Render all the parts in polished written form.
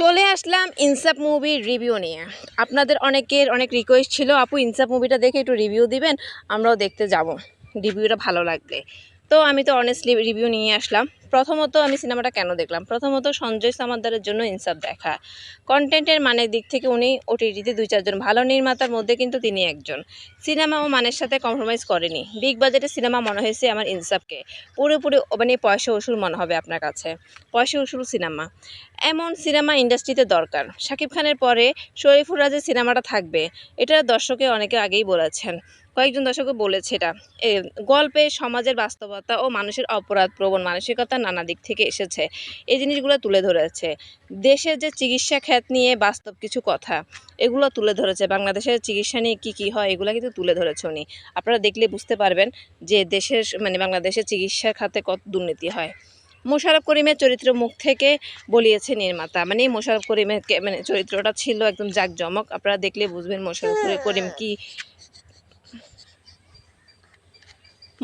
চলে আসলাম ইনসাফ মুভির রিভিউ নিয়ে। আপনাদের অনেকের অনেক রিকোয়েস্ট ছিল, আপু ইনসাফ মুভিটা দেখে একটু রিভিউ দিবেন, আমরাও দেখতে যাব, রিভিউটা ভালো লাগবে। তো আমি তো অনেস্টলি রিভিউ নিয়ে আসলাম। প্রথমত আমি সিনেমাটা কেন দেখলাম, প্রথমত সঞ্জয় সামাদ্দারের জন্য ইনসাফ দেখা। কন্টেন্টের মানের দিক থেকে উনি ওটিটিতে 2-4 জন ভালো নির্মাতার মধ্যে কিন্তু তিনি একজন। সিনেমা ও মানের সাথে কম্প্রোমাইজ করেনি। বিগ বাজেটের সিনেমা মনে হয়েছে আমার ইনসাফকে পুরোপুরি মানে পয়সা উসুল মনে হবে আপনার কাছে, পয়সা উসুল সিনেমা। এমন সিনেমা ইন্ডাস্ট্রিতে দরকার। শাকিব খানের পরে শরীফুর রাজের সিনেমাটা থাকবে, এটা দর্শকে অনেকে আগেই বলেছেন, কয়েকজন দর্শকও বলেছে। এটা গল্পে সমাজের বাস্তবতা ও মানুষের অপরাধ প্রবণ মানসিকতা নানা দিক থেকে এসেছে, এই জিনিসগুলো তুলে ধরেছে। দেশের যে চিকিৎসা খাত নিয়ে বাস্তব কিছু কথা এগুলো তুলে ধরেছে, বাংলাদেশের চিকিৎসা নিয়ে কী হয় এগুলো কিন্তু তুলে ধরেছে উনি। আপনারা দেখলে বুঝতে পারবেন যে দেশের বাংলাদেশের চিকিৎসা খাতে কত দুর্নীতি হয়। মোশাররফ করিমের চরিত্র মুখ থেকে বলিয়েছে নির্মাতা। মোশাররফ করিমের চরিত্রটা ছিল একদম জাঁকজমক। আপনারা দেখলে বুঝবেন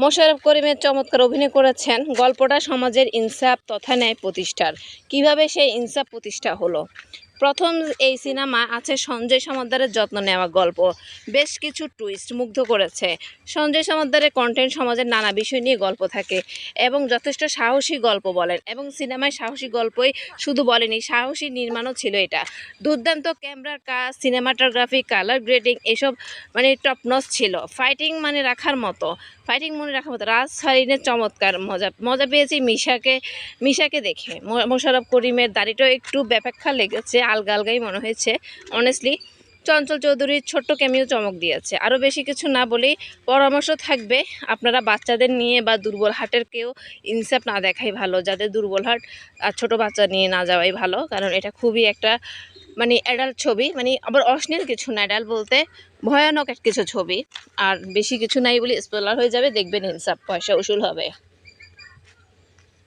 মোশাররফ করিমের চমৎকার অভিনয় করেছেন। গল্পটা সমাজের ইনসাফ তথা ন্যায় প্রতিষ্ঠার, কিভাবে সেই ইনসাফ প্রতিষ্ঠা হলো। প্রথম এই সিনেমা আছে সঞ্জয় সামদ্দারের যত্ন নেওয়া গল্প, বেশ কিছু টুইস্ট মুগ্ধ করেছে। সঞ্জয় সামদ্দারের কন্টেন্ট সমাজের নানা বিষয় নিয়ে গল্প থাকে এবং যথেষ্ট সাহসী গল্প বলেন, এবং সিনেমায় সাহসী গল্পই শুধু বলেনি, সাহসী নির্মাণও ছিল। এটা দুর্দান্ত ক্যামেরার কাজ, সিনেমাটোগ্রাফি, কালার গ্রেডিং এসব টপনচ ছিল। ফাইটিং রাখার মতো, রাজ সারিনের চমৎকার মজা পেয়েছি মিশাকে দেখে। মোশাররফ করিমের দাড়িটাও একটু ব্যাপেক্ষা লেগেছে, আলগাই মনে হয়েছে অনেস্টলি। চঞ্চল চৌধুরীর ছোট্ট ক্যামিও চমক দিয়েছে। আরও বেশি কিছু না বলেই পরামর্শ থাকবে, আপনারা বাচ্চাদের নিয়ে বা দুর্বল হার্টের কেউ ইনসাফ না দেখাই ভালো। যাদের দুর্বল হার্ট আর ছোটো বাচ্চা নিয়ে না যাওয়াই ভালো, কারণ এটা খুবই একটা অ্যাডাল্ট ছবি, আবার অশ্লীল কিছু না, অ্যাডাল্ট বলতে ভয়ানক কিছু ছবি। আর বেশি কিছু নাই বলে স্পয়লার হয়ে যাবে, দেখবেন ইনসাফ, পয়সা উসুল হবে।